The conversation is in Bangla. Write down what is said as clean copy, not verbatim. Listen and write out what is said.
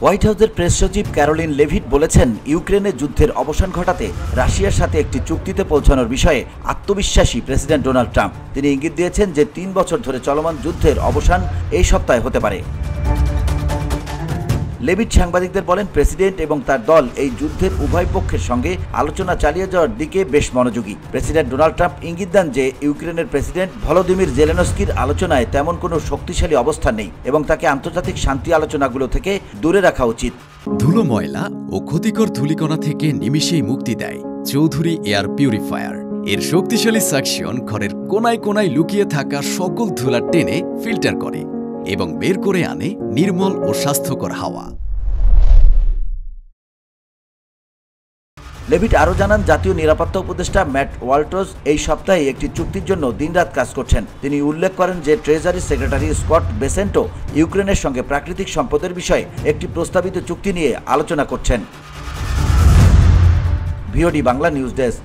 হোয়াইট হাউসের প্রেস সচিব ক্যারোলিন লেভিট বলেছেন, ইউক্রেনে যুদ্ধের অবসান ঘটাতে রাশিয়ার সাথে একটি চুক্তিতে পৌঁছানোর বিষয়ে আত্মবিশ্বাসী প্রেসিডেন্ট ডোনাল্ড ট্রাম্প। তিনি ইঙ্গিত দিয়েছেন যে ৩ বছর ধরে চলমান যুদ্ধের অবসান এই সপ্তাহে হতে পারে। লেভিট সাংবাদিকদের বলেন, প্রেসিডেন্ট এবং তার দল এই যুদ্ধের উভয় পক্ষের সঙ্গে আলোচনা চালিয়ে যাওয়ার দিকে বেশ মনোযোগী। প্রেসিডেন্ট ডোনাল্ড ট্রাম্প ইঙ্গিত দেন যে ইউক্রেনের প্রেসিডেন্ট ভলোদিমির জেলেনস্কির আলোচনায় তেমন কোনো শক্তিশালী অবস্থান নেই এবং তাকে আন্তর্জাতিক শান্তি আলোচনাগুলো থেকে দূরে রাখা উচিত। ধুলো, ময়লা ও ক্ষতিকর ধূলিকণা থেকে নিমিষেই মুক্তি দেয় চৌধুরী এয়ার পিউরিফায়ার। এর শক্তিশালী সাকশন ঘরের কোনায় কোনায় লুকিয়ে থাকা সকল ধুলা টেনে ফিল্টার করে এবং বের করে আনে নির্মল ও স্বাস্থ্যকর হাওয়া। লেভিট আরও জানান, জাতীয় নিরাপত্তা উপদেষ্টা ম্যাট ওয়াল্টজ এই সপ্তাহে একটি চুক্তির জন্য দিনরাত কাজ করছেন। তিনি উল্লেখ করেন যে ট্রেজারি সেক্রেটারি স্কট বেসেন্টো ইউক্রেনের সঙ্গে প্রাকৃতিক সম্পদের বিষয়ে একটি প্রস্তাবিত চুক্তি নিয়ে আলোচনা করছেন। VOD Bangla news desk.